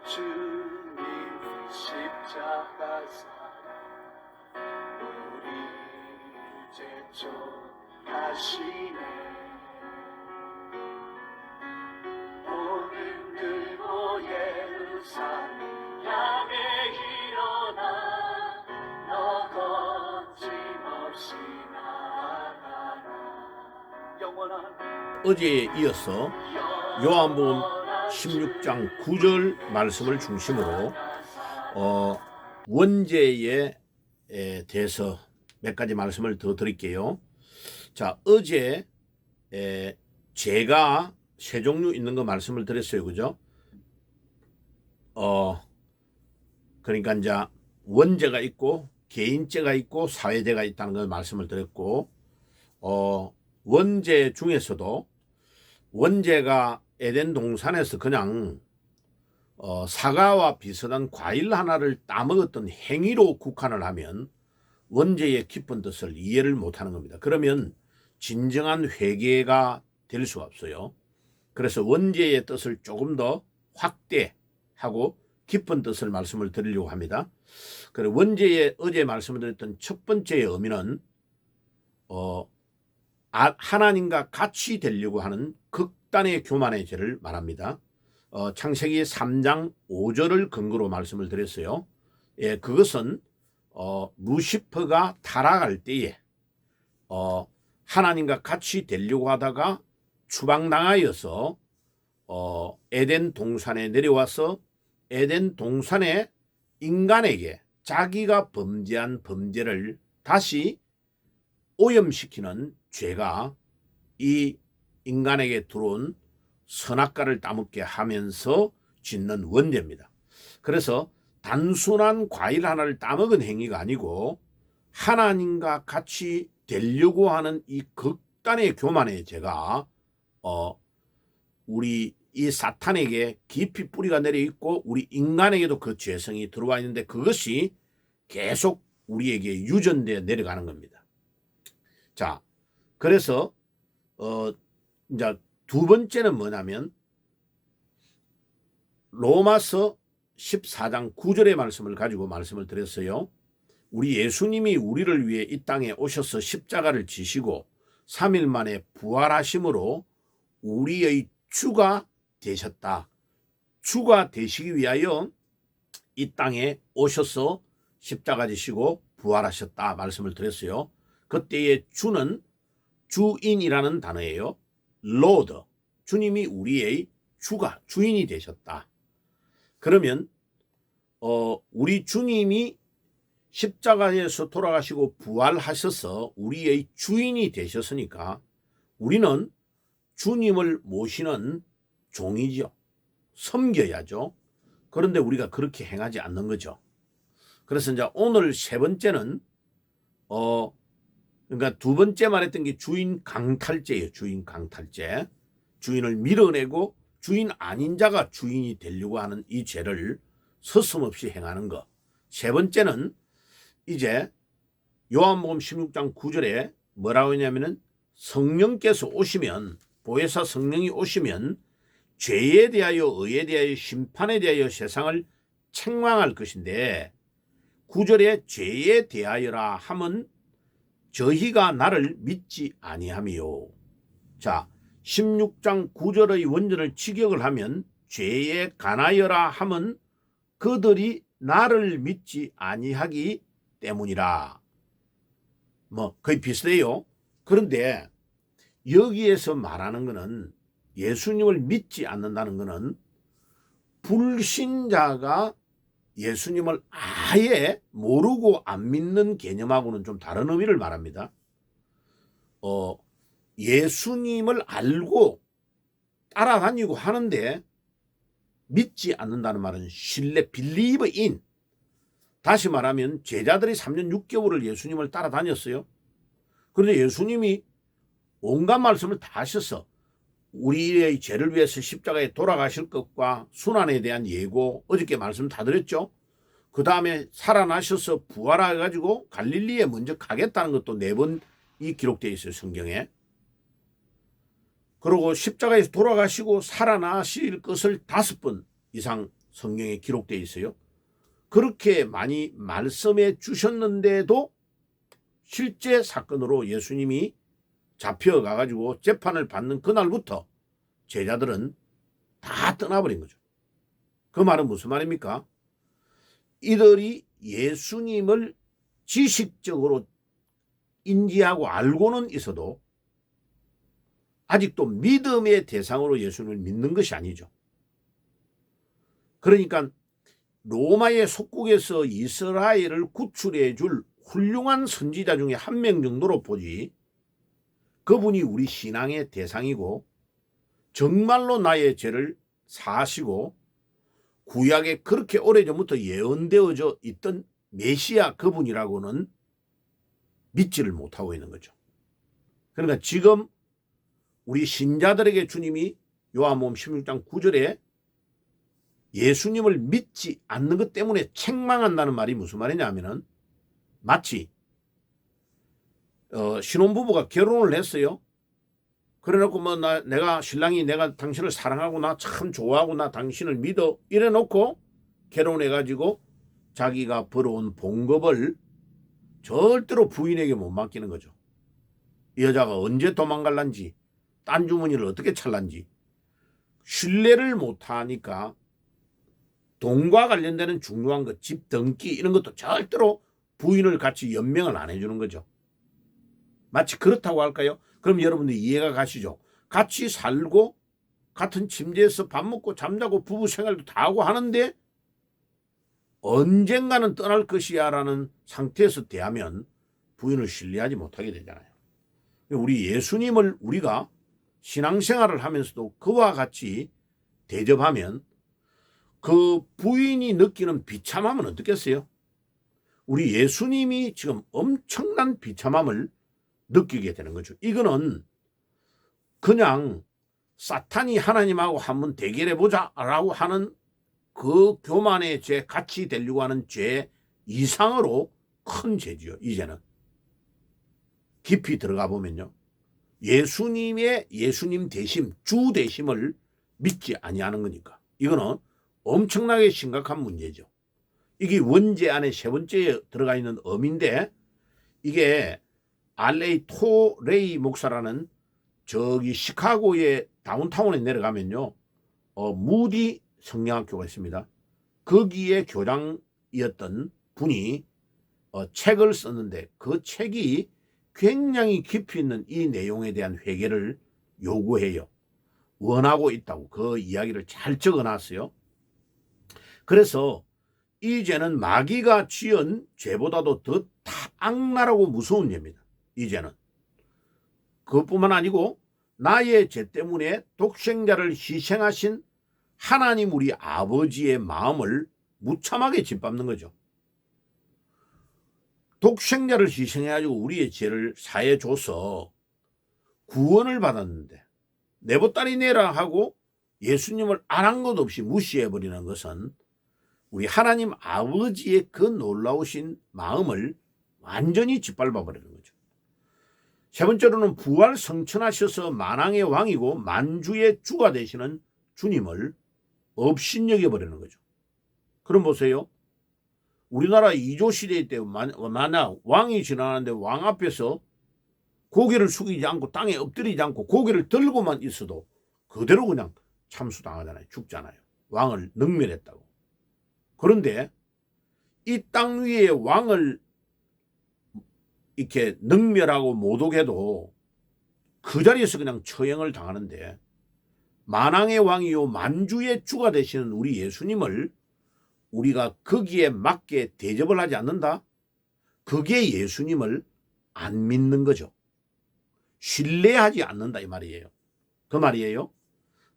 주님 십자가사 우리를 제촉하시네. 오늘 들고 예루살렘 향해 일어나 너 거침없이 나아가라. 영원한 어제에 이어서 요한복음 16장 9절 말씀을 중심으로 원죄에 대해서 몇 가지 말씀을 더 드릴게요. 자, 어제 죄가 세 종류 있는 거 말씀을 드렸어요. 그죠? 그러니까 이제 원죄가 있고 개인죄가 있고 사회죄가 있다는 걸 말씀을 드렸고, 원죄 중에서도 원죄가 에덴 동산에서 그냥 사과와 비슷한 과일 하나를 따먹었던 행위로 국한을 하면 원죄의 깊은 뜻을 이해를 못하는 겁니다. 그러면 진정한 회개가 될 수가 없어요. 그래서 원죄의 뜻을 조금 더 확대하고 깊은 뜻을 말씀을 드리려고 합니다. 그리고 원죄의 어제 말씀을 드렸던 첫 번째의 의미는 하나님과 같이 되려고 하는 극단의 교만의 죄를 말합니다. 창세기 3장 5절을 근거로 말씀을 드렸어요. 예, 그것은 루시퍼가 타락할 때에 하나님과 같이 되려고 하다가 추방당하여서 에덴 동산에 내려와서 에덴 동산의 인간에게 자기가 범죄한 범죄를 다시 오염시키는 죄가 이 인간에게 들어온 선악과를 따먹게 하면서 짓는 원죄입니다. 그래서 단순한 과일 하나를 따먹은 행위가 아니고 하나님과 같이 되려고 하는 이 극단의 교만의 죄가 우리 이 사탄에게 깊이 뿌리가 내려 있고 우리 인간에게도 그 죄성이 들어와 있는데 그것이 계속 우리에게 유전되어 내려가는 겁니다. 자, 그래서 이제 두 번째는 뭐냐면 로마서 14장 9절의 말씀을 가지고 말씀을 드렸어요. 우리 예수님이 우리를 위해 이 땅에 오셔서 십자가를 지시고 3일 만에 부활하심으로 우리의 주가 되셨다. 주가 되시기 위하여 이 땅에 오셔서 십자가 지시고 부활하셨다 말씀을 드렸어요. 그때의 주는 주인이라는 단어예요. 로드. 주님이 우리의 주인이 되셨다. 그러면 우리 주님이 십자가에서 돌아가시고 부활하셔서 우리의 주인이 되셨으니까 우리는 주님을 모시는 종이죠. 섬겨야죠. 그런데 우리가 그렇게 행하지 않는 거죠. 그래서 이제 오늘 세 번째는 그러니까 두 번째 말했던 게 주인 강탈죄예요. 주인 강탈죄. 주인을 밀어내고 주인 아닌 자가 주인이 되려고 하는 이 죄를 서슴없이 행하는 것. 세 번째는 이제 요한복음 16장 9절에 뭐라고 했냐면은 성령께서 오시면 보혜사 성령이 오시면 죄에 대하여 의에 대하여 심판에 대하여 세상을 책망할 것인데 9절에 죄에 대하여라 함은 저희가 나를 믿지 아니하미요. 자, 16장 9절의 원전을 직역을 하면 죄에 관하여라 함은 그들이 나를 믿지 아니하기 때문이라. 뭐 거의 비슷해요. 그런데 여기에서 말하는 것은 예수님을 믿지 않는다는 것은 불신자가 예수님을 아예 모르고 안 믿는 개념하고는 좀 다른 의미를 말합니다. 예수님을 알고 따라다니고 하는데 믿지 않는다는 말은 believe in. 다시 말하면 제자들이 3년 6개월을 예수님을 따라다녔어요. 그런데 예수님이 온갖 말씀을 다 하셔서 우리의 죄를 위해서 십자가에 돌아가실 것과 순환에 대한 예고 어저께 말씀 다 드렸죠. 그 다음에 살아나셔서 부활해가지고 갈릴리에 먼저 가겠다는 것도 4번이 기록되어 있어요. 성경에. 그리고 십자가에서 돌아가시고 살아나실 것을 5번 이상 성경에 기록되어 있어요. 그렇게 많이 말씀해 주셨는데도 실제 사건으로 예수님이 잡혀가 가지고 재판을 받는 그날부터 제자들은 다 떠나버린 거죠. 그 말은 무슨 말입니까? 이들이 예수님을 지식적으로 인지하고 알고는 있어도 아직도 믿음의 대상으로 예수님을 믿는 것이 아니죠. 그러니까 로마의 속국에서 이스라엘을 구출해 줄 훌륭한 선지자 중에 한 명 정도로 보지, 그분이 우리 신앙의 대상이고 정말로 나의 죄를 사하시고 구약에 그렇게 오래전부터 예언되어져 있던 메시아 그분이라고는 믿지를 못하고 있는 거죠. 그러니까 지금 우리 신자들에게 주님이 요한복음 16장 9절에 예수님을 믿지 않는 것 때문에 책망한다는 말이 무슨 말이냐 하면은, 마치 신혼부부가 결혼을 했어요. 그래놓고 뭐 내가 신랑이 내가 당신을 사랑하고 나 참 좋아하고 나 당신을 믿어 이래놓고 결혼해가지고 자기가 벌어온 봉급을 절대로 부인에게 못 맡기는 거죠. 이 여자가 언제 도망갈란지, 딴 주머니를 어떻게 찰란지 신뢰를 못하니까 돈과 관련되는 중요한 것, 집 등기 이런 것도 절대로 부인을 같이 연명을 안 해주는 거죠. 마치 그렇다고 할까요? 그럼 여러분들 이해가 가시죠? 같이 살고 같은 침대에서 밥 먹고 잠자고 부부 생활도 다 하고 하는데 언젠가는 떠날 것이야 라는 상태에서 대하면 부인을 신뢰하지 못하게 되잖아요. 우리 예수님을 우리가 신앙생활을 하면서도 그와 같이 대접하면 그 부인이 느끼는 비참함은 어떻겠어요? 우리 예수님이 지금 엄청난 비참함을 느끼게 되는 거죠. 이거는 그냥 사탄이 하나님하고 한번 대결해보자 라고 하는 그 교만의 죄, 같이 되려고 하는 죄 이상으로 큰 죄지요. 이제는 깊이 들어가 보면요, 예수님의 예수님 대심, 주 대심을 믿지 아니하는 거니까 이거는 엄청나게 심각한 문제죠. 이게 원죄 안에 세 번째에 들어가 있는 엄인데, 이게 알레이 토레이 목사라는 저기 시카고의 다운타운에 내려가면요, 무디 성령학교가 있습니다. 거기에 교장이었던 분이 책을 썼는데 그 책이 굉장히 깊이 있는 이 내용에 대한 회개를 요구해요. 원하고 있다고 그 이야기를 잘 적어놨어요. 그래서 이 죄는 마귀가 지은 죄보다도 더 악랄하고 무서운 죄입니다. 이 죄는 그것뿐만 아니고 나의 죄 때문에 독생자를 희생하신 하나님 우리 아버지의 마음을 무참하게 짓밟는 거죠. 독생자를 희생해가지고 우리의 죄를 사해줘서 구원을 받았는데 내보따리 내라 하고 예수님을 안 한 것 없이 무시해버리는 것은 우리 하나님 아버지의 그 놀라우신 마음을 완전히 짓밟아버리는 거죠. 세 번째로는 부활 성천하셔서 만왕의 왕이고 만주의 주가 되시는 주님을 업신여겨버리는 거죠. 그럼 보세요. 우리나라 이조 시대 때 만약 왕이 지나가는데 왕 앞에서 고개를 숙이지 않고 땅에 엎드리지 않고 고개를 들고만 있어도 그대로 그냥 참수당하잖아요. 죽잖아요. 왕을 능멸했다고. 그런데 이 땅 위에 왕을 이렇게 능멸하고 모독해도 그 자리에서 그냥 처형을 당하는데, 만왕의 왕이요 만주의 주가 되시는 우리 예수님을 우리가 거기에 맞게 대접을 하지 않는다? 그게 예수님을 안 믿는 거죠. 신뢰하지 않는다 이 말이에요. 그 말이에요.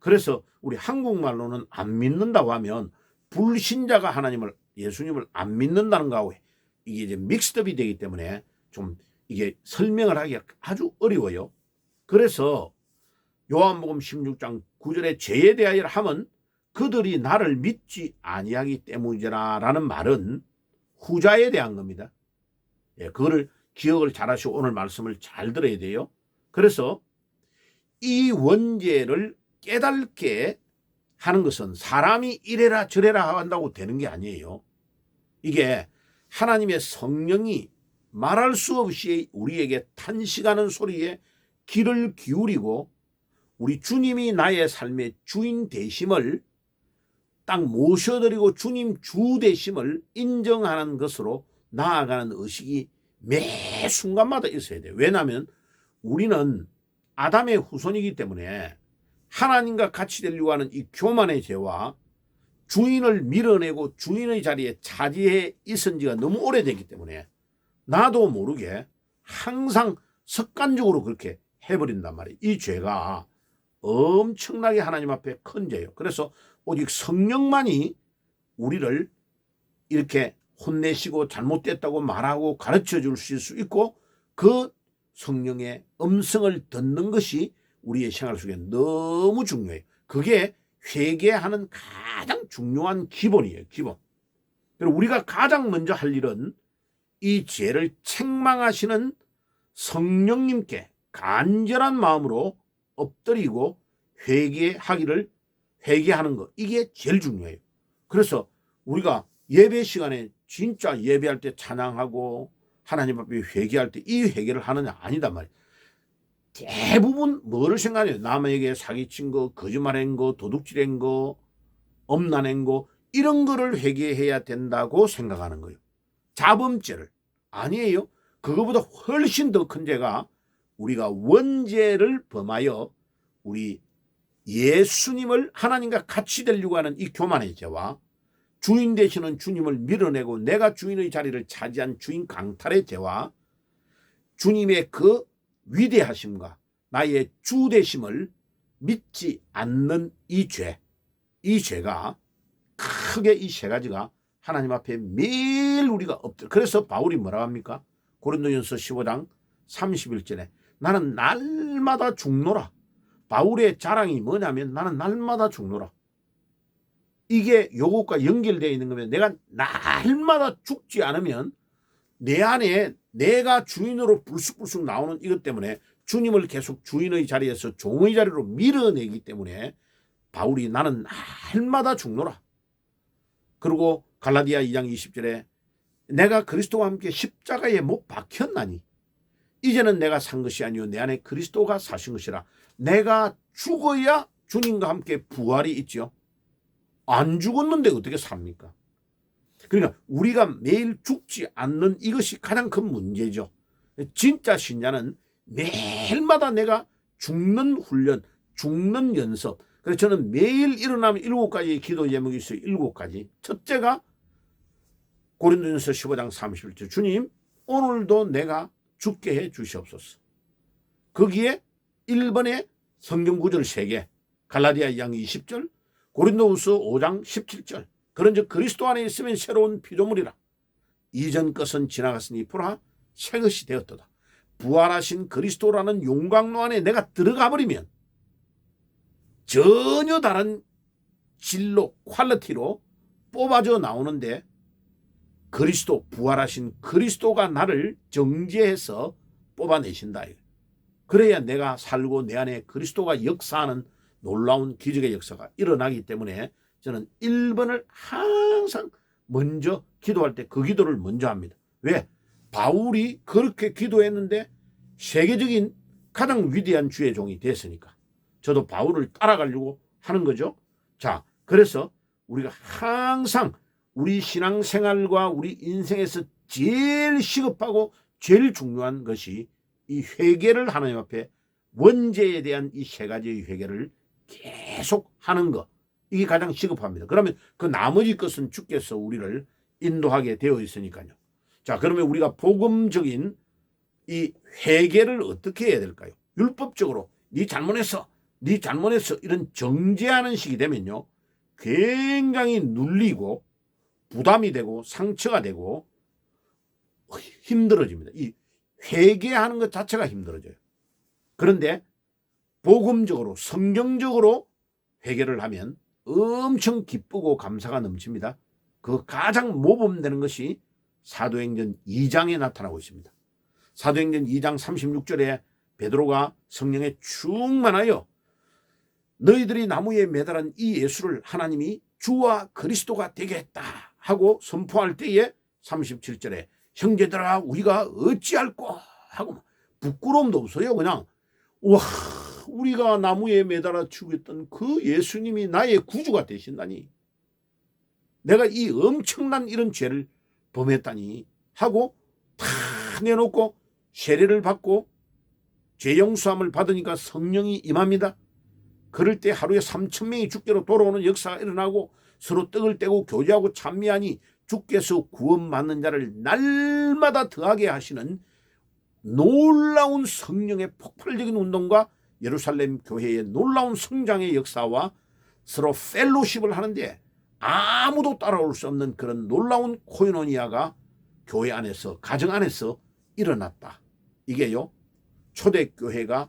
그래서 우리 한국말로는 안 믿는다고 하면 불신자가 하나님을, 예수님을 안 믿는다는 거하고 이게 이제 믹스업이 되기 때문에 좀 이게 설명을 하기가 아주 어려워요. 그래서 요한복음 16장 9절에 죄에 대하여 하면 그들이 나를 믿지 아니하기 때문이라는 말은 후자에 대한 겁니다. 예, 그거를 기억을 잘 하시고 오늘 말씀을 잘 들어야 돼요. 그래서 이 원죄를 깨닫게 하는 것은 사람이 이래라 저래라 한다고 되는 게 아니에요. 이게 하나님의 성령이 말할 수 없이 우리에게 탄식하는 소리에 귀를 기울이고 우리 주님이 나의 삶의 주인 되심을 딱 모셔드리고 주님 주 되심을 인정하는 것으로 나아가는 의식이 매 순간마다 있어야 돼요. 왜냐하면 우리는 아담의 후손이기 때문에 하나님과 같이 되려고 하는 이 교만의 죄와 주인을 밀어내고 주인의 자리에 차지해 있은 지가 너무 오래됐기 때문에 나도 모르게 항상 습관적으로 그렇게 해버린단 말이에요. 이 죄가 엄청나게 하나님 앞에 큰 죄예요. 그래서 오직 성령만이 우리를 이렇게 혼내시고 잘못됐다고 말하고 가르쳐 주실 수 있고 그 성령의 음성을 듣는 것이 우리의 생활 속에 너무 중요해요. 그게 회개하는 가장 중요한 기본이에요. 기본. 그리고 우리가 가장 먼저 할 일은 이 죄를 책망하시는 성령님께 간절한 마음으로 엎드리고 회개하는 거. 이게 제일 중요해요. 그래서 우리가 예배 시간에 진짜 예배할 때 찬양하고 하나님 앞에 회개할 때 이 회개를 하느냐 아니단 말이에요. 대부분 뭐를 생각해요? 남에게 사기친 거, 거짓말한 거, 도둑질한 거, 엄난한 거 이런 거를 회개해야 된다고 생각하는 거예요. 자범죄를. 아니에요. 그거보다 훨씬 더 큰 죄가 우리가 원죄를 범하여 우리 예수님을 하나님과 같이 되려고 하는 이 교만의 죄와 주인 되시는 주님을 밀어내고 내가 주인의 자리를 차지한 주인 강탈의 죄와 주님의 그 위대하심과 나의 주 되심을 믿지 않는 이 죄, 이 죄가 크게 이 세 가지가 하나님 앞에 매일 우리가 엎드려. 그래서 바울이 뭐라고 합니까? 고린도전서 15장 31절에 나는 날마다 죽노라. 바울의 자랑이 뭐냐면 나는 날마다 죽노라. 이게 요것과 연결되어 있는 거면 내가 날마다 죽지 않으면 내 안에 내가 주인으로 불쑥불쑥 나오는 이것 때문에 주님을 계속 주인의 자리에서 종의 자리로 밀어내기 때문에 바울이 나는 날마다 죽노라. 그리고 갈라디아 2장 20절에 내가 그리스도와 함께 십자가에 못 박혔나니 이제는 내가 산 것이 아니요 내 안에 그리스도가 사신 것이라. 내가 죽어야 주님과 함께 부활이 있죠. 안 죽었는데 어떻게 삽니까? 그러니까 우리가 매일 죽지 않는 이것이 가장 큰 문제죠. 진짜 신자는 매일마다 내가 죽는 훈련, 죽는 연습. 그래서 저는 매일 일어나면 7가지의 기도 제목이 있어요. 7가지. 첫째가 고린도전서 15장 31절. 주님, 오늘도 내가 죽게 해 주시옵소서. 거기에 1번에 성경 구절 3개. 갈라디아 2장 20절, 고린도후서 5장 17절. 그런즉 그리스도 안에 있으면 새로운 피조물이라. 이전 것은 지나갔으니 보라 새 것이 되었도다. 부활하신 그리스도라는 용광로 안에 내가 들어가 버리면 전혀 다른 질로 퀄리티로 뽑아져 나오는데 그리스도 부활하신 그리스도가 나를 정죄해서 뽑아내신다. 그래야 내가 살고 내 안에 그리스도가 역사하는 놀라운 기적의 역사가 일어나기 때문에 저는 1번을 항상 먼저 기도할 때 그 기도를 먼저 합니다. 왜? 바울이 그렇게 기도했는데 세계적인 가장 위대한 주의 종이 됐으니까. 저도 바울을 따라가려고 하는 거죠. 자, 그래서 우리가 항상 우리 신앙생활과 우리 인생에서 제일 시급하고 제일 중요한 것이 이 회개를 하나님 앞에 원죄에 대한 이 3가지의 회개를 계속 하는 것. 이게 가장 시급합니다. 그러면 그 나머지 것은 주께서 우리를 인도하게 되어 있으니까요. 자, 그러면 우리가 복음적인 이 회개를 어떻게 해야 될까요? 율법적으로 네 잘못했어 이런 정죄하는 식이 되면요 굉장히 눌리고 부담이 되고 상처가 되고 힘들어집니다. 이 회개하는 것 자체가 힘들어져요. 그런데 복음적으로 성경적으로 회개를 하면 엄청 기쁘고 감사가 넘칩니다. 그 가장 모범되는 것이 사도행전 2장에 나타나고 있습니다. 사도행전 2장 36절에 베드로가 성령에 충만하여 너희들이 나무에 매달은 이 예수를 하나님이 주와 그리스도가 되게 했다 하고 선포할 때에 37절에 형제들아 우리가 어찌할꼬 하고 부끄러움도 없어요. 그냥 와 우리가 나무에 매달아 죽였던 그 예수님이 나의 구주가 되신다니 내가 이 엄청난 이런 죄를 범했다니 하고 다 내놓고 세례를 받고 죄 용서함을 받으니까 성령이 임합니다. 그럴 때 하루에 3,000명이 주께로 돌아오는 역사가 일어나고 서로 떡을 떼고 교제하고 찬미하니 주께서 구원받는 자를 날마다 더하게 하시는 놀라운 성령의 폭발적인 운동과 예루살렘 교회의 놀라운 성장의 역사와 서로 펠로십을 하는데 아무도 따라올 수 없는 그런 놀라운 코이노니아가 교회 안에서 가정 안에서 일어났다. 이게요 초대교회가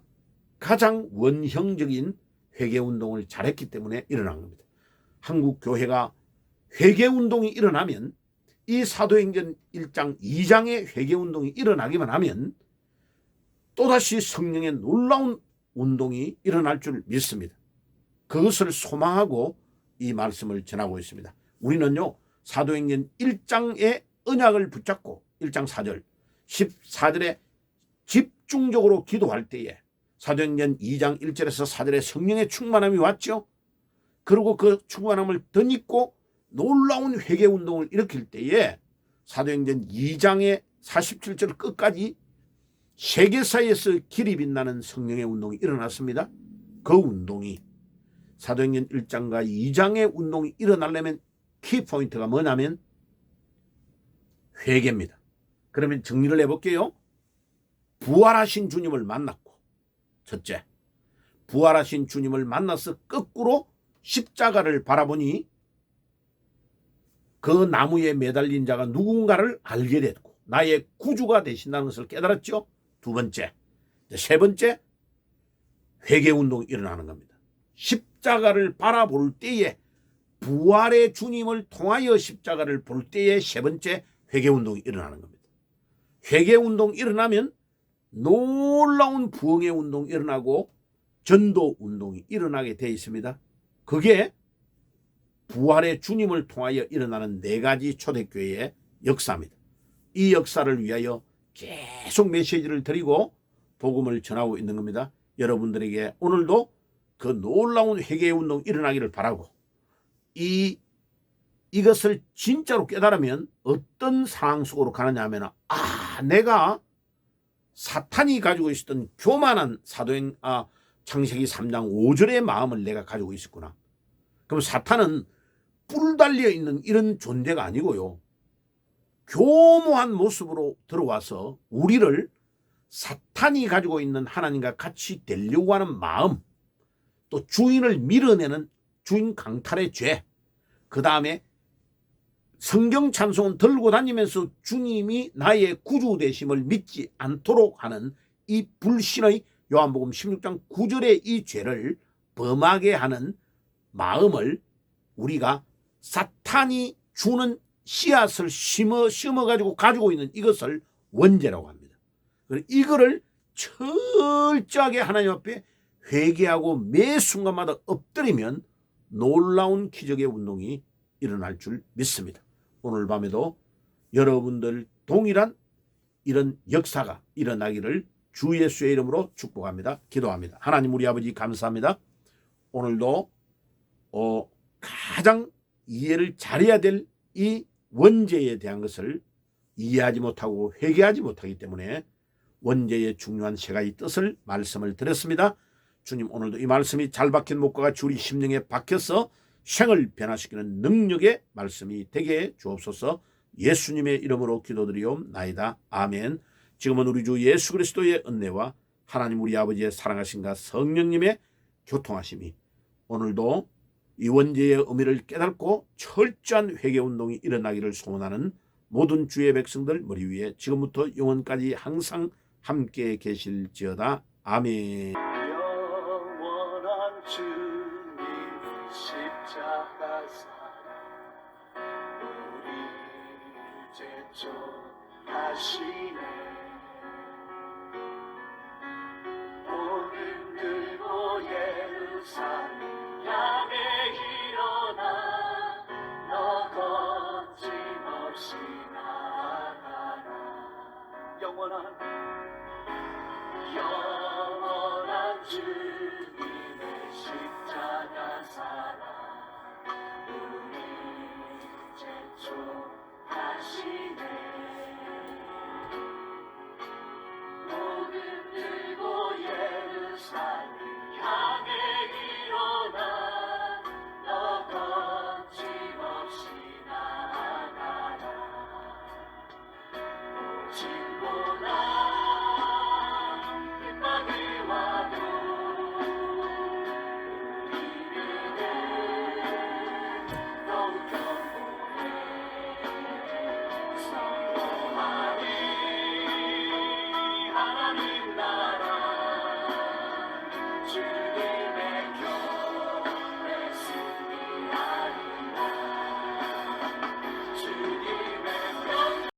가장 원형적인 회개운동을 잘했기 때문에 일어난 겁니다. 한국 교회가 회개운동이 일어나면 이 사도행전 1장 2장의 회개운동이 일어나기만 하면 또다시 성령의 놀라운 운동이 일어날 줄 믿습니다. 그것을 소망하고 이 말씀을 전하고 있습니다. 우리는요 사도행전 1장의 언약을 붙잡고 1장 4절 14절에 집중적으로 기도할 때에 사도행전 2장 1절에서 4절에 성령의 충만함이 왔죠. 그리고 그 충만함을 덧입고 놀라운 회개운동을 일으킬 때에 사도행전 2장의 47절 끝까지 세계사에서 길이 빛나는 성령의 운동이 일어났습니다. 그 운동이 사도행전 1장과 2장의 운동이 일어나려면 키포인트가 뭐냐면 회개입니다. 그러면 정리를 해볼게요. 부활하신 주님을 만났고 첫째, 부활하신 주님을 만나서 거꾸로 십자가를 바라보니 그 나무에 매달린 자가 누군가를 알게 됐고 나의 구주가 되신다는 것을 깨달았죠. 두 번째, 세 번째 회개운동이 일어나는 겁니다. 십자가를 바라볼 때에 부활의 주님을 통하여 십자가를 볼 때에 세 번째 회개운동이 일어나는 겁니다. 회개운동이 일어나면 놀라운 부흥의 운동이 일어나고 전도 운동이 일어나게 되어 있습니다. 그게 부활의 주님을 통하여 일어나는 네 가지 초대교회의 역사입니다. 이 역사를 위하여 계속 메시지를 드리고 복음을 전하고 있는 겁니다. 여러분들에게 오늘도 그 놀라운 회개의 운동이 일어나기를 바라고 이것을 진짜로 깨달으면 어떤 상황 속으로 가느냐 하면 내가 사탄이 가지고 있었던 교만한 창세기 3장 5절의 마음을 내가 가지고 있었구나. 그럼 사탄은 뿔 달려 있는 이런 존재가 아니고요. 교모한 모습으로 들어와서 우리를 사탄이 가지고 있는 하나님과 같이 되려고 하는 마음, 또 주인을 밀어내는 주인 강탈의 죄, 그 다음에 성경 찬송은 들고 다니면서 주님이 나의 구주 되심을 믿지 않도록 하는 이 불신의 요한복음 16장 9절의 이 죄를 범하게 하는 마음을 우리가 사탄이 주는 씨앗을 심어가지고 가지고 있는 이것을 원죄라고 합니다. 이거를 철저하게 하나님 앞에 회개하고 매 순간마다 엎드리면 놀라운 기적의 운동이 일어날 줄 믿습니다. 오늘 밤에도 여러분들 동일한 이런 역사가 일어나기를 주 예수의 이름으로 축복합니다. 기도합니다. 하나님 우리 아버지 감사합니다. 오늘도 가장 이해를 잘해야 될 이 원죄에 대한 것을 이해하지 못하고 회개하지 못하기 때문에 원죄의 중요한 세 가지 뜻을 말씀을 드렸습니다. 주님 오늘도 이 말씀이 잘 박힌 목과가 우리 심령에 박혀서 생을 변화시키는 능력의 말씀이 되게 해 주옵소서. 예수님의 이름으로 기도드리옵나이다. 아멘. 지금은 우리 주 예수 그리스도의 은혜와 하나님 우리 아버지의 사랑하심과 성령님의 교통하심이 오늘도 이 원죄의 의미를 깨닫고 철저한 회개운동이 일어나기를 소원하는 모든 주의 백성들 머리 위에 지금부터 영원까지 항상 함께 계실지어다. 아멘. 영원한 주님 십자가 사랑 우리 죄 족하시네. 오늘 들고 예루 산 향해 일어나 너 거침없이 나아가라 영원한